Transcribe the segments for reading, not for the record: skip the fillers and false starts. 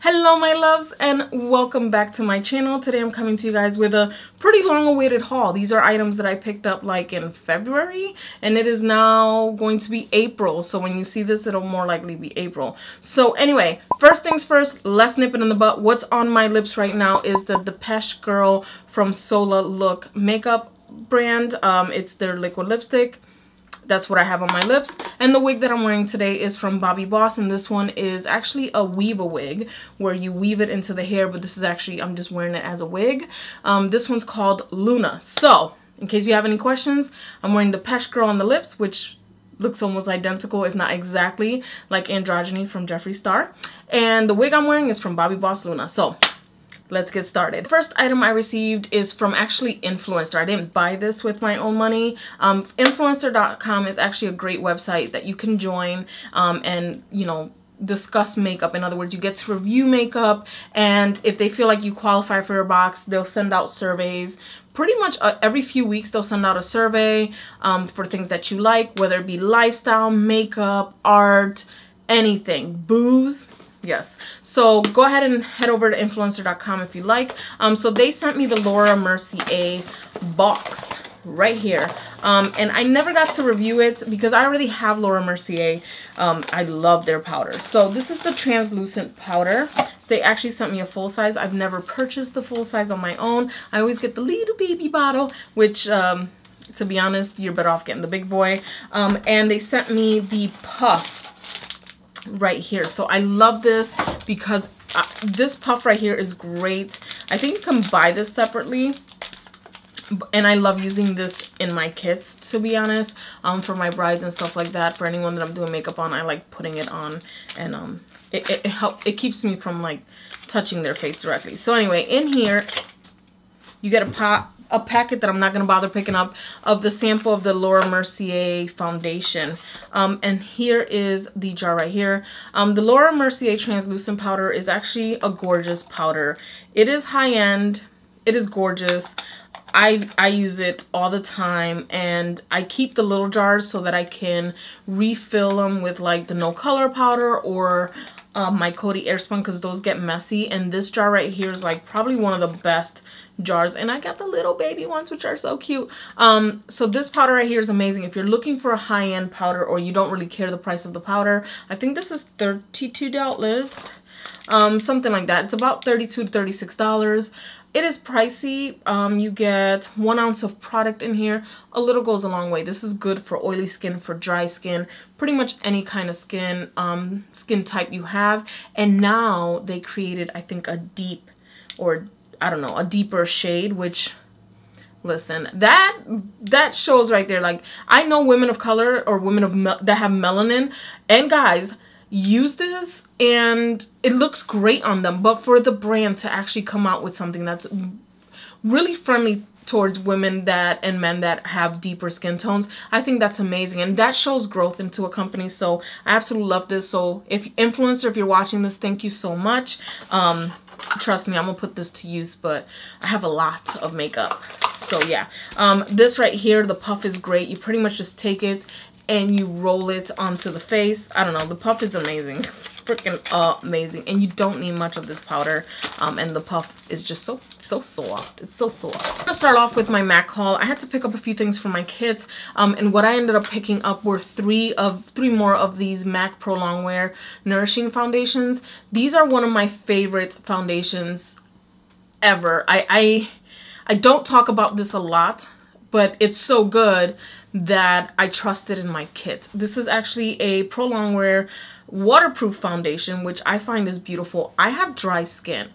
Hello my loves and welcome back to my channel. Today I'm coming to you guys with a pretty long awaited haul. These are items that I picked up like in February and it is now going to be April. So when you see this, it'll more likely be April. So anyway, first things first, let's nip it in the butt. What's on my lips right now is the Depeche Girl from Sola Look makeup brand. It's their liquid lipstick. That's what I have on my lips. And the wig that I'm wearing today is from BirchBox, and this one is actually a weave-a-wig where you weave it into the hair, but this is actually, I'm just wearing it as a wig. This one's called Luna. So, in case you have any questions, I'm wearing the Depeche Girl on the lips, which looks almost identical, if not exactly, like Androgyny from Jeffree Star. And the wig I'm wearing is from BirchBox Luna. So, let's get started. The first item I received is from actually Influenster. I didn't buy this with my own money. Influenster.com is actually a great website that you can join and, you know, discuss makeup. In other words, you get to review makeup, and if they feel like you qualify for your box, they'll send out surveys. Pretty much every few weeks they'll send out a survey for things that you like, whether it be lifestyle, makeup, art, anything, booze. Yes, so go ahead and head over to influencer.com if you like. So they sent me the Laura Mercier box right here. And I never got to review it because I already have Laura Mercier. I love their powder. So this is the translucent powder. They actually sent me a full size. I've never purchased the full size on my own. I always get the little baby bottle, which to be honest, you're better off getting the big boy. And they sent me the puff right here. So I love this because this puff right here is great. I think you can buy this separately, and I love using this in my kits, to be honest, for my brides and stuff like that. For anyone that I'm doing makeup on, I like putting it on, and it keeps me from like touching their face directly. So anyway, in here you get a packet that I'm not going to bother picking up of the sample of the Laura Mercier foundation. And here is the jar right here. The Laura Mercier translucent powder is actually a gorgeous powder. It is high-end. It is gorgeous. I use it all the time, and I keep the little jars so that I can refill them with like the no color powder or my Coty Airspun, because those get messy. And this jar right here is like probably one of the best jars, and I got the little baby ones, which are so cute. So this powder right here is amazing if you're looking for a high-end powder or you don't really care the price of the powder. I think this is $32, something like that. It's about $32 to $36. It is pricey. You get 1 ounce of product in here. A little goes a long way. This is good for oily skin, for dry skin, pretty much any kind of skin type you have. And now they created, I think, a deep, or I don't know, a deeper shade, which, listen, that shows right there. Like, I know women of color or women that have melanin, and guys use this and it looks great on them, but for the brand to actually come out with something that's really friendly towards women and men that have deeper skin tones, I think that's amazing, and that shows growth into a company. So I absolutely love this. So if you're watching this, thank you so much. Trust me, I'm gonna put this to use, but I have a lot of makeup, so yeah. This right here, the puff is great. You pretty much just take it and you roll it onto the face. I don't know, the puff is amazing. Freaking amazing. And you don't need much of this powder, and the puff is just so soft. It's so soft. I'm gonna start off with my MAC haul. I had to pick up a few things for my kids, and what I ended up picking up were three more of these MAC Pro Longwear Nourishing Foundations. These are one of my favorite foundations ever. I don't talk about this a lot, but it's so good that I trust it in my kit. This is actually a Pro Longwear waterproof foundation, which I find is beautiful. I have dry skin.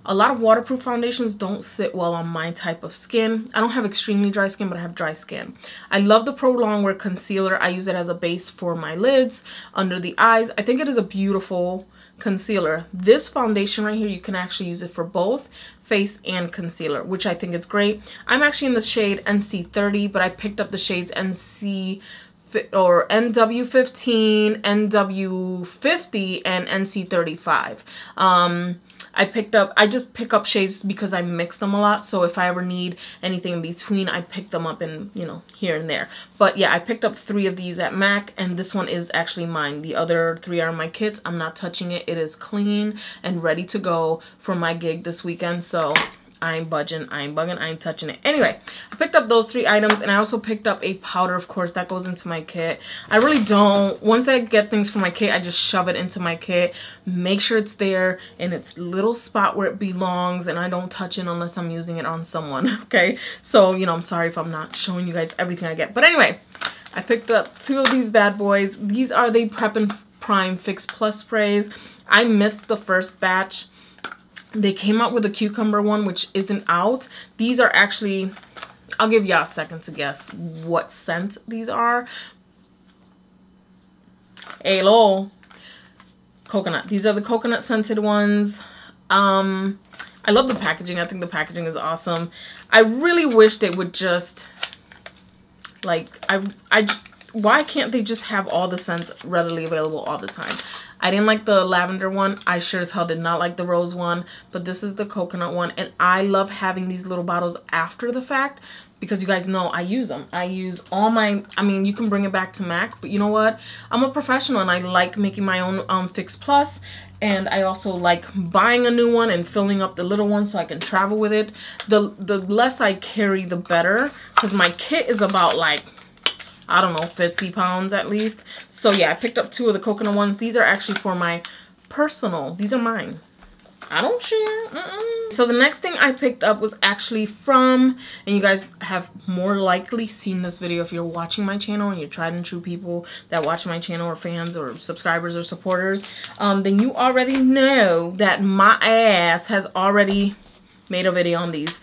A lot of waterproof foundations don't sit well on my type of skin. I don't have extremely dry skin, but I have dry skin. I love the Pro Longwear concealer. I use it as a base for my lids, under the eyes. I think it is a beautiful concealer. This foundation right here, you can actually use it for both face and concealer, which I think is great. I'm actually in the shade NC30, but I picked up the shades NW15, NW50, and NC35. I just pick up shades because I mix them a lot. So if I ever need anything in between, I pick them up and, you know, here and there. But yeah, I picked up 3 of these at MAC, and this one is actually mine. The other 3 are my kids. I'm not touching it. It is clean and ready to go for my gig this weekend. So I ain't budging, I ain't bugging, I ain't touching it. Anyway, I picked up those 3 items, and I also picked up a powder, of course, that goes into my kit. I really don't, once I get things for my kit, I just shove it into my kit, make sure it's there in its little spot where it belongs, and I don't touch it unless I'm using it on someone, okay? So, you know, I'm sorry if I'm not showing you guys everything I get. But anyway, I picked up 2 of these bad boys. These are the Prep and Prime Fix Plus sprays. I missed the first batch. They came out with a cucumber one, which isn't out. These are actually, I'll give y'all a second to guess what scent these are. Hello. Coconut. These are the coconut scented ones. I love the packaging. I think the packaging is awesome. I really wish they would just, like, why can't they just have all the scents readily available all the time? I didn't like the lavender one. I sure as hell did not like the rose one. But this is the coconut one. And I love having these little bottles after the fact, because you guys know I use them. I use all my, I mean, you can bring it back to MAC. But you know what? I'm a professional, and I like making my own Fix Plus. And I also like buying a new one and filling up the little one so I can travel with it. The less I carry, the better. Because my kit is about, like, I don't know, 50 pounds at least. So yeah, I picked up 2 of the coconut ones. These are actually for my personal. These are mine. I don't share. So the next thing I picked up was actually from, and you guys have more likely seen this video if you're watching my channel and you're tried and true people that watch my channel, or fans or subscribers or supporters, then you already know that my ass has already made a video on these.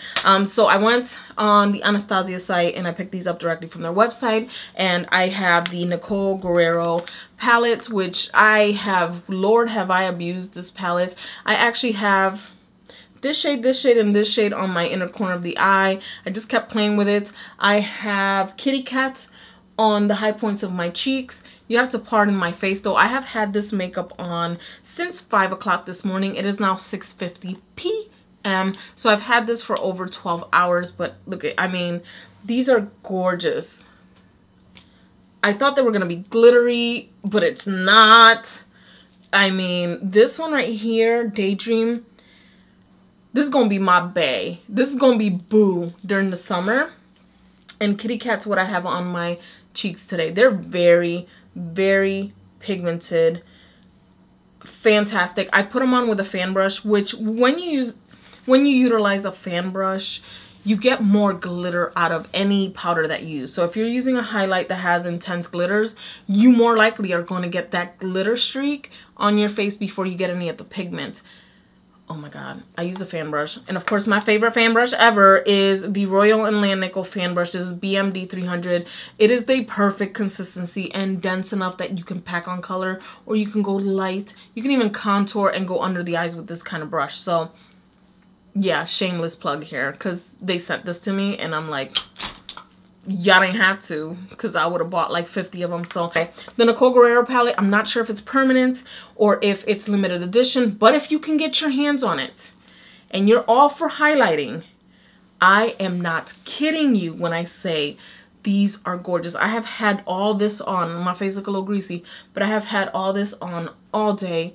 So I went on the Anastasia site and I picked these up directly from their website, and I have the Nicole Guerrero palette, which I have, Lord have I abused this palette. I actually have this shade, and this shade on my inner corner of the eye. I just kept playing with it. I have Kitty Cat on the high points of my cheeks. You have to pardon my face though. I have had this makeup on since 5 o'clock this morning. It is now 6:50 p.m. So I've had this for over 12 hours, but look at, I mean, these are gorgeous. I thought they were going to be glittery, but it's not. I mean, this one right here, Daydream, this is going to be my bae. This is going to be boo during the summer. And Kitty Cat's what I have on my cheeks today. They're very, very pigmented. Fantastic. I put them on with a fan brush, which when you utilize a fan brush, you get more glitter out of any powder that you use. So if you're using a highlight that has intense glitters, you more likely are going to get that glitter streak on your face before you get any of the pigment. Oh my god, I use a fan brush. And of course, my favorite fan brush ever is the Royal and Nickel fan brush. This is BMD 300. It is the perfect consistency and dense enough that you can pack on color, or you can go light. You can even contour and go under the eyes with this kind of brush. So yeah, shameless plug here, because they sent this to me and I'm like, y'all didn't have to, because I would have bought like 50 of them. So okay, the Nicole Guerrero palette, I'm not sure if it's permanent or if it's limited edition, but if you can get your hands on it and you're all for highlighting, I am not kidding you when I say these are gorgeous. I have had all this on. My face look a little greasy, but I have had all this on all day.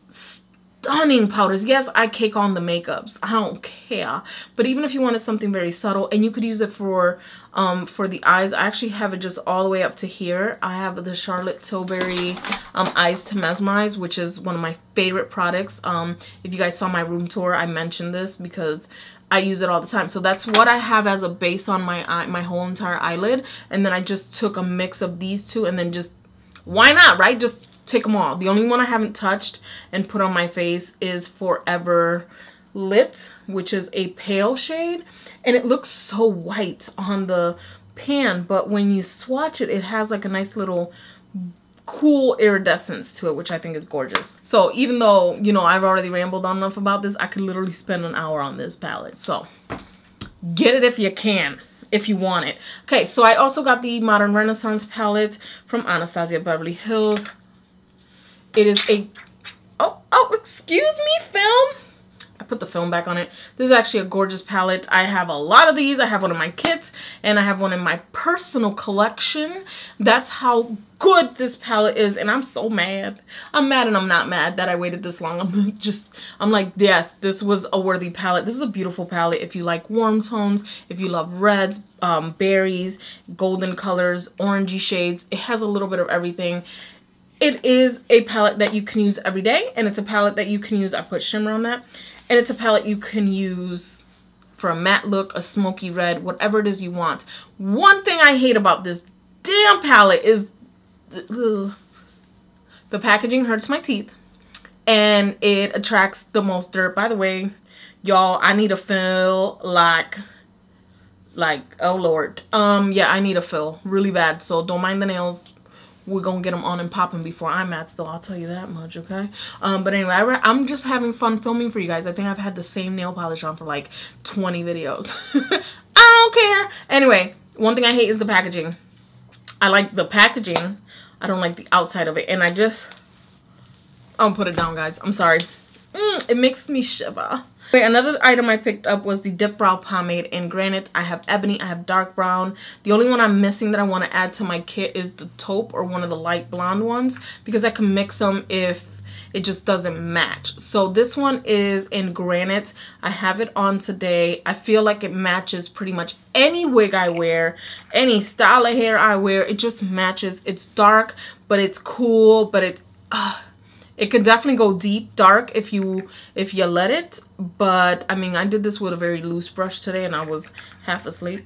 Stunning powders. Yes, I cake on the makeups. I don't care. But even if you wanted something very subtle, and you could use it for the eyes, I actually have it just all the way up to here. I have the Charlotte Tilbury Eyes to Mesmerize, which is one of my favorite products. If you guys saw my room tour, I mentioned this because I use it all the time. So that's what I have as a base on my eye, my whole entire eyelid. And then I just took a mix of these two, and then just, why not, right? Just take them all. The only one I haven't touched and put on my face is Forever Lit, which is a pale shade, and it looks so white on the pan, but when you swatch it, it has like a nice little cool iridescence to it, which I think is gorgeous. So even though, you know, I've already rambled on enough about this, I could literally spend an hour on this palette. So get it if you can, if you want it. Okay, so I also got the Modern Renaissance palette from Anastasia Beverly Hills. It is a, oh, excuse me, film. put the film back on it. This is actually a gorgeous palette. I have a lot of these. I have one in my kits and I have one in my personal collection. That's how good this palette is, and I'm so mad. I'm mad and I'm not mad that I waited this long. I'm like, yes, this was a worthy palette. This is a beautiful palette if you like warm tones, if you love reds, berries, golden colors, orangey shades. It has a little bit of everything. It is a palette that you can use every day, and it's a palette that you can use, I put shimmer on that, and it's a palette you can use for a matte look, a smoky red, whatever it is you want. One thing I hate about this damn palette is the packaging hurts my teeth, and it attracts the most dirt. By the way, y'all, I need to feel like oh Lord, yeah, I need a fill really bad, so don't mind the nails. We're gonna get them on and popping before I'm at still, I'll tell you that much, okay? But anyway, I'm just having fun filming for you guys. I think I've had the same nail polish on for like 20 videos. I don't care. Anyway, one thing I hate is the packaging. I like the packaging. I don't like the outside of it. And I'll put it down, guys. I'm sorry. It makes me shiver. Okay, another item I picked up was the Dip Brow Pomade in Granite. I have Ebony, I have Dark Brown. The only one I'm missing that I want to add to my kit is the Taupe, or one of the light blonde ones, because I can mix them if it just doesn't match. So this one is in Granite. I have it on today. I feel like it matches pretty much any wig I wear, any style of hair I wear. It just matches. It's dark, but it's cool, but it can definitely go deep dark if you let it. But I mean, I did this with a very loose brush today and I was half asleep.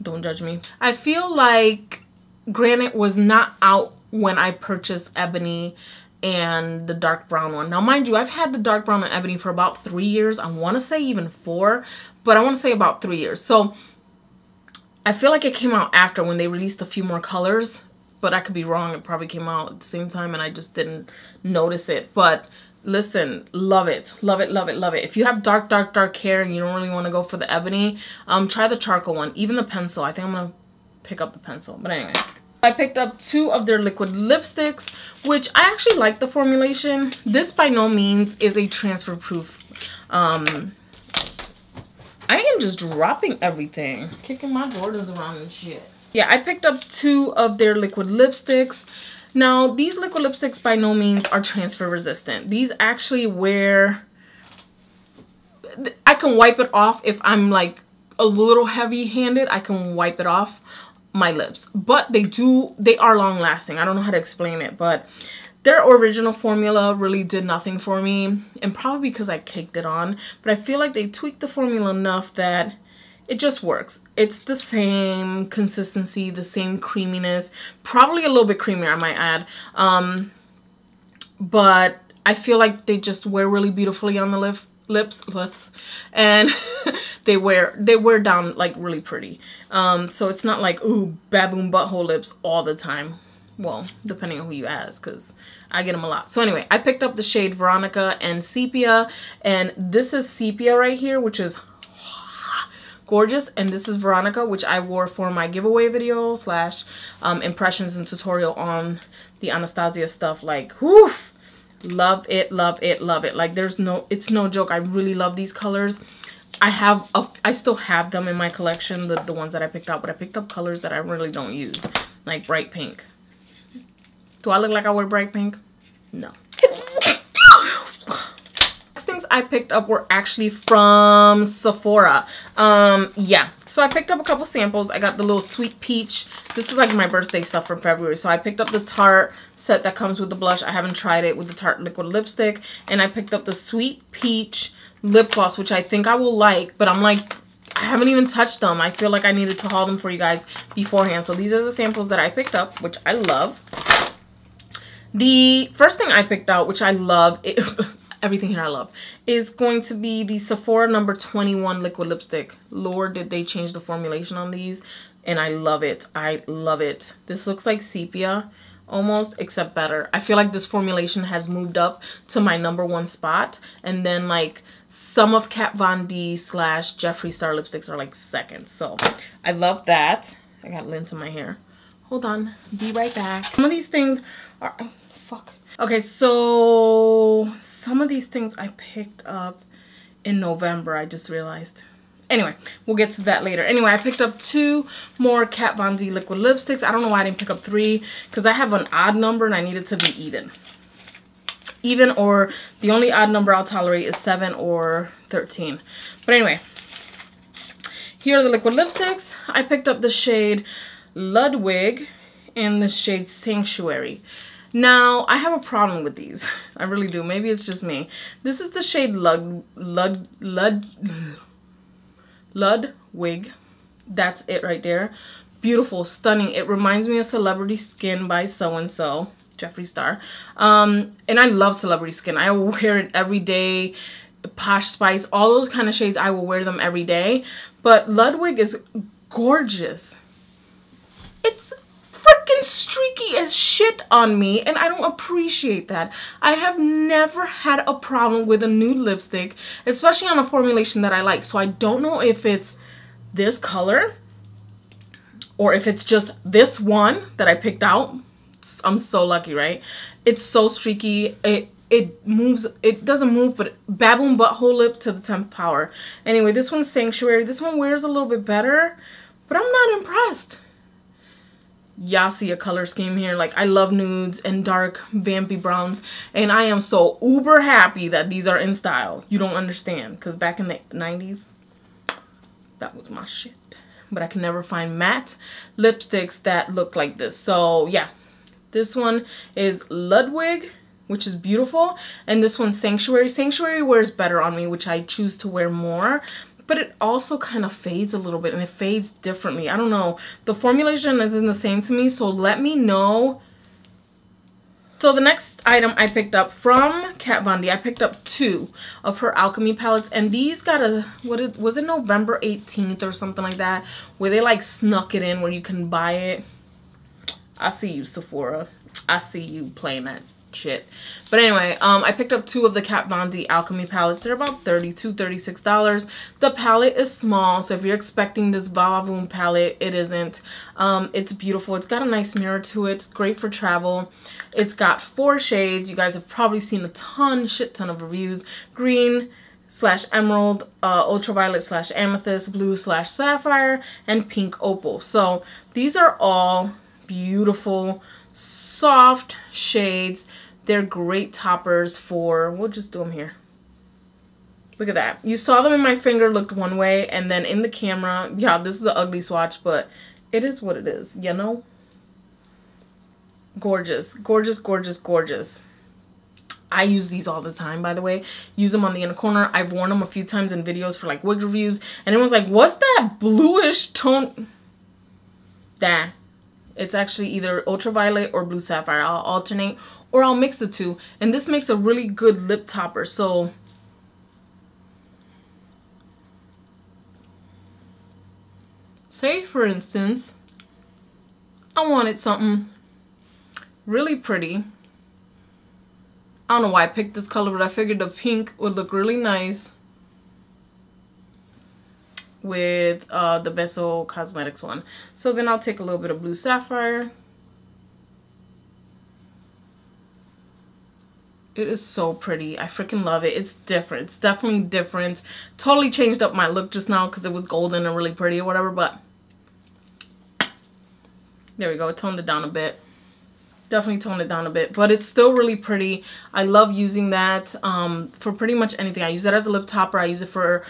Don't judge me. I feel like Granite was not out when I purchased Ebony and the dark brown one. Now mind you, I've had the dark brown and Ebony for about 3 years. I want to say even 4, but I want to say about 3 years. So I feel like it came out after, when they released a few more colors. But I could be wrong. It probably came out at the same time and I just didn't notice it. But listen, love it. Love it, love it, love it. If you have dark hair and you don't really want to go for the Ebony, try the charcoal one. Even the pencil. I think I'm going to pick up the pencil. But anyway, I picked up 2 of their liquid lipsticks, which I actually like the formulation. This by no means is a transfer proof. I am just dropping everything. Kicking my Jordans around and shit. Yeah, I picked up 2 of their liquid lipsticks. Now, these liquid lipsticks by no means are transfer resistant. These actually I can wipe it off if I'm like a little heavy-handed. I can wipe it off my lips. But they are long lasting. I don't know how to explain it, but their original formula really did nothing for me. And probably because I caked it on. But I feel like they tweaked the formula enough that it just works. It's the same consistency, the same creaminess, probably a little bit creamier, I might add. But I feel like they just wear really beautifully on the lips, and they wear down like really pretty. So it's not like, ooh, baboon butthole lips all the time. Well, depending on who you ask, because I get them a lot. So anyway, I picked up the shade Veronica and Sepia, and this is Sepia right here, which is gorgeous, and this is Veronica, which I wore for my giveaway video / impressions and tutorial on the Anastasia stuff. Like, whew, love it, love it, love it. Like, it's no joke. I really love these colors. I still have them in my collection, the ones that I picked up, but I picked up colors that I really don't use, like bright pink. Do I look like I wear bright pink? No. Things I picked up were actually from Sephora. Yeah, so I picked up a couple samples. I got the little sweet peach. This is like my birthday stuff from February. So I picked up the Tarte set that comes with the blush. I haven't tried it with the Tarte liquid lipstick. And I picked up the sweet peach lip gloss, which I think I will like, but I'm like, I haven't even touched them. I feel like I needed to haul them for you guys beforehand. So these are the samples that I picked up, which I love. The first thing I picked out, which I love, everything here I love, is going to be the Sephora number 21 liquid lipstick. Lord, did they change the formulation on these, and I love it. I love it. This looks like sepia almost, except better. I feel like this formulation has moved up to my #1 spot, and then like some of Kat Von D / Jeffree Star lipsticks are like second. So I love that. I got lint in my hair. Hold on, be right back. Some of these things are, oh, fuck. Okay, so some of these things I picked up in November, I just realized. Anyway, we'll get to that later. Anyway, I picked up 2 more Kat Von D liquid lipsticks. I don't know why I didn't pick up 3 because I have an odd number and I need it to be even. Even, or the only odd number I'll tolerate is 7 or 13. But anyway, here are the liquid lipsticks. I picked up the shade Ludwig and the shade Sanctuary. Now, I have a problem with these. I really do. Maybe it's just me. This is the shade Ludwig. That's it right there. Beautiful, stunning. It reminds me of Celebrity Skin by so-and-so, Jeffree Star. And I love Celebrity Skin. I will wear it every day. Posh Spice, all those kind of shades, I will wear them every day. But Ludwig is gorgeous. It's freaking streaky as shit on me, and I don't appreciate that. I have never had a problem with a nude lipstick, especially on a formulation that I like. So I don't know if it's this color or if it's just this one that I picked out. I'm so lucky, right? It's so streaky. It moves, it doesn't move, but baboon butthole lip to the 10th power. Anyway, this one's Sanctuary. This one wears a little bit better, but I'm not impressed. Y'all see a color scheme here. Like, I love nudes and dark vampy browns, and I am so uber happy that these are in style. You don't understand, because back in the 90s, that was my shit. But I can never find matte lipsticks that look like this. So yeah, this one is Ludwig, which is beautiful, and this one's Sanctuary. Sanctuary wears better on me, which I choose to wear more, but it also kind of fades a little bit, and it fades differently. I don't know. The formulation isn't the same to me, so let me know. So the next item I picked up from Kat Von D, I picked up 2 of her Alchemy palettes, and these got a, was it November 18th or something like that, where they like snuck it in where you can buy it. I see you, Sephora. I see you playing that shit. But anyway, I picked up 2 of the Kat Von D Alchemy palettes. They're about $32, $36. The palette is small, so if you're expecting this Va-Va-Voom palette, it isn't. It's beautiful. It's got a nice mirror to it. It's great for travel. It's got 4 shades. You guys have probably seen a shit ton of reviews. Green / emerald, ultraviolet / amethyst, blue / sapphire, and pink opal. So these are all beautiful, soft shades. They're great toppers for, we'll just do them here. Look at that. You saw them in my finger, looked one way, and then in the camera, yeah, this is an ugly swatch, but it is what it is, you know? Gorgeous, gorgeous, gorgeous, gorgeous. I use these all the time, by the way. Use them on the inner corner. I've worn them a few times in videos for like wig reviews, and everyone's like, what's that bluish tone? That. It's actually either ultraviolet or blue sapphire. I'll alternate or I'll mix the 2. And this makes a really good lip topper. So say for instance, I wanted something really pretty. I don't know why I picked this color, but I figured the pink would look really nice with the Beso Cosmetics one. So then I'll take a little bit of blue sapphire. It is so pretty. I freaking love it. It's different. It's definitely different. Totally changed up my look just now because it was golden and really pretty or whatever, but there we go. It toned it down a bit. Definitely toned it down a bit, but it's still really pretty. I love using that for pretty much anything. I use it as a lip topper. I use it for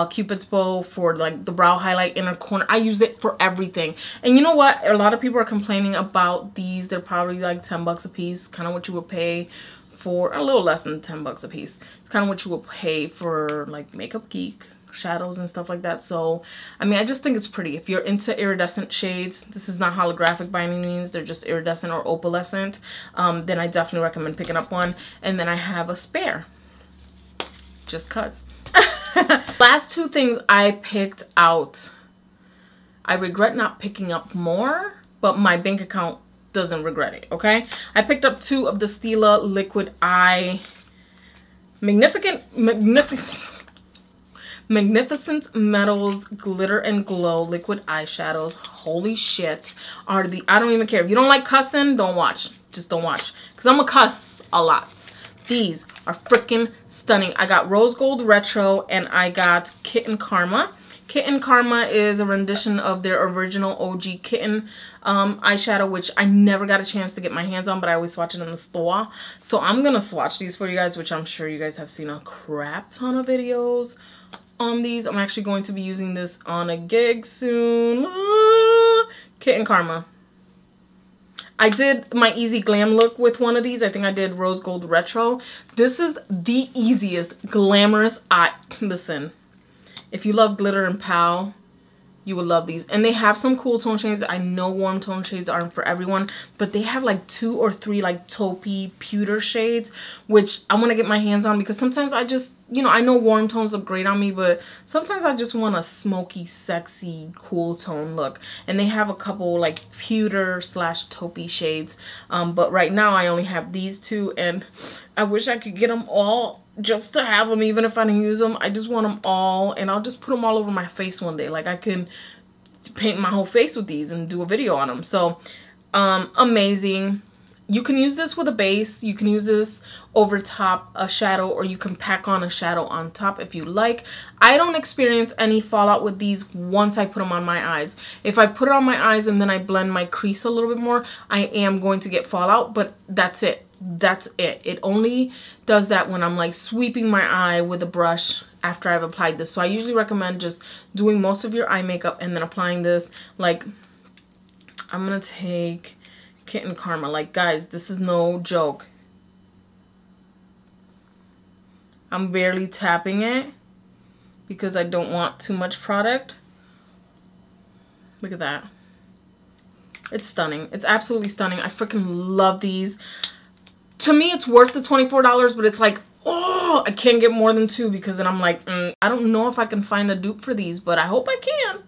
Cupid's bow, for like the brow highlight, inner corner. I use it for everything. And you know what? A lot of people are complaining about these. They're probably like 10 bucks a piece, kind of what you would pay for, a little less than 10 bucks a piece. It's kind of what you would pay for like Makeup Geek shadows and stuff like that. So I mean, I just think it's pretty. If you're into iridescent shades, this is not holographic by any means, they're just iridescent or opalescent, then I definitely recommend picking up one. And then I have a spare just cuz. Last 2 things I picked out, I regret not picking up more, but my bank account doesn't regret it. Okay, I picked up 2 of the Stila liquid eye Magnificent Metals Glitter and Glow liquid eyeshadows. Holy shit. Are the, I don't even care. If you don't like cussing, don't watch. Just don't watch. Because I'm going to cuss a lot. These are freaking stunning. I got Rose Gold Retro and I got Kitten Karma. Kitten Karma is a rendition of their original OG Kitten eyeshadow, which I never got a chance to get my hands on, but I always swatch it in the store. So I'm going to swatch these for you guys, which I'm sure you guys have seen a crap ton of videos on these. I'm actually going to be using this on a gig soon. Kitten Karma. I did my easy glam look with one of these. I think I did Rose Gold Retro. This is the easiest glamorous eye. Listen, if you love glitter and pow, you will love these. And they have some cool tone shades. I know warm tone shades aren't for everyone, but they have like 2 or 3 like taupey pewter shades, which I want to get my hands on because sometimes I just, you know, I know warm tones look great on me, but sometimes I just want a smoky, sexy, cool tone look. And they have a couple like pewter / taupey shades. But right now I only have these 2, and I wish I could get them all just to have them, even if I didn't use them. I just want them all, and I'll just put them all over my face one day. Like I can paint my whole face with these and do a video on them. So amazing. You can use this with a base. You can use this over top a shadow, or you can pack on a shadow on top if you like. I don't experience any fallout with these once I put them on my eyes. If I put it on my eyes and then I blend my crease a little bit more, I am going to get fallout, but that's it. That's it. It only does that when I'm like sweeping my eye with a brush after I've applied this. So I usually recommend just doing most of your eye makeup and then applying this. Like, I'm gonna take Kitten Karma. Like, guys, this is no joke. I'm barely tapping it because I don't want too much product. Look at that. It's stunning. It's absolutely stunning. I freaking love these. To me, it's worth the $24, but it's like, oh, I can't get more than 2 because then I'm like, I don't know if I can find a dupe for these, but I hope I can.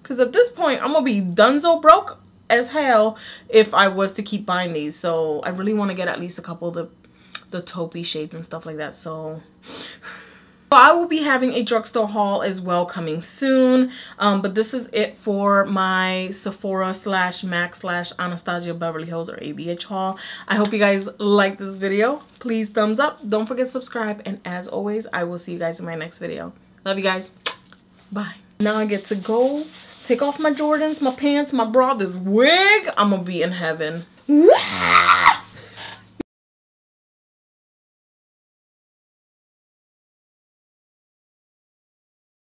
Because at this point, I'm going to be donezo broke as hell if I was to keep buying these. So I really want to get at least a couple of the taupey shades and stuff like that. So I will be having a drugstore haul as well coming soon. But this is it for my Sephora / MAC / Anastasia Beverly Hills or ABH haul. I hope you guys like this video. Please thumbs up. Don't forget to subscribe. And as always, I will see you guys in my next video. Love you guys. Bye. Now I get to go take off my Jordans, my pants, my bra, this wig. I'm gonna be in heaven.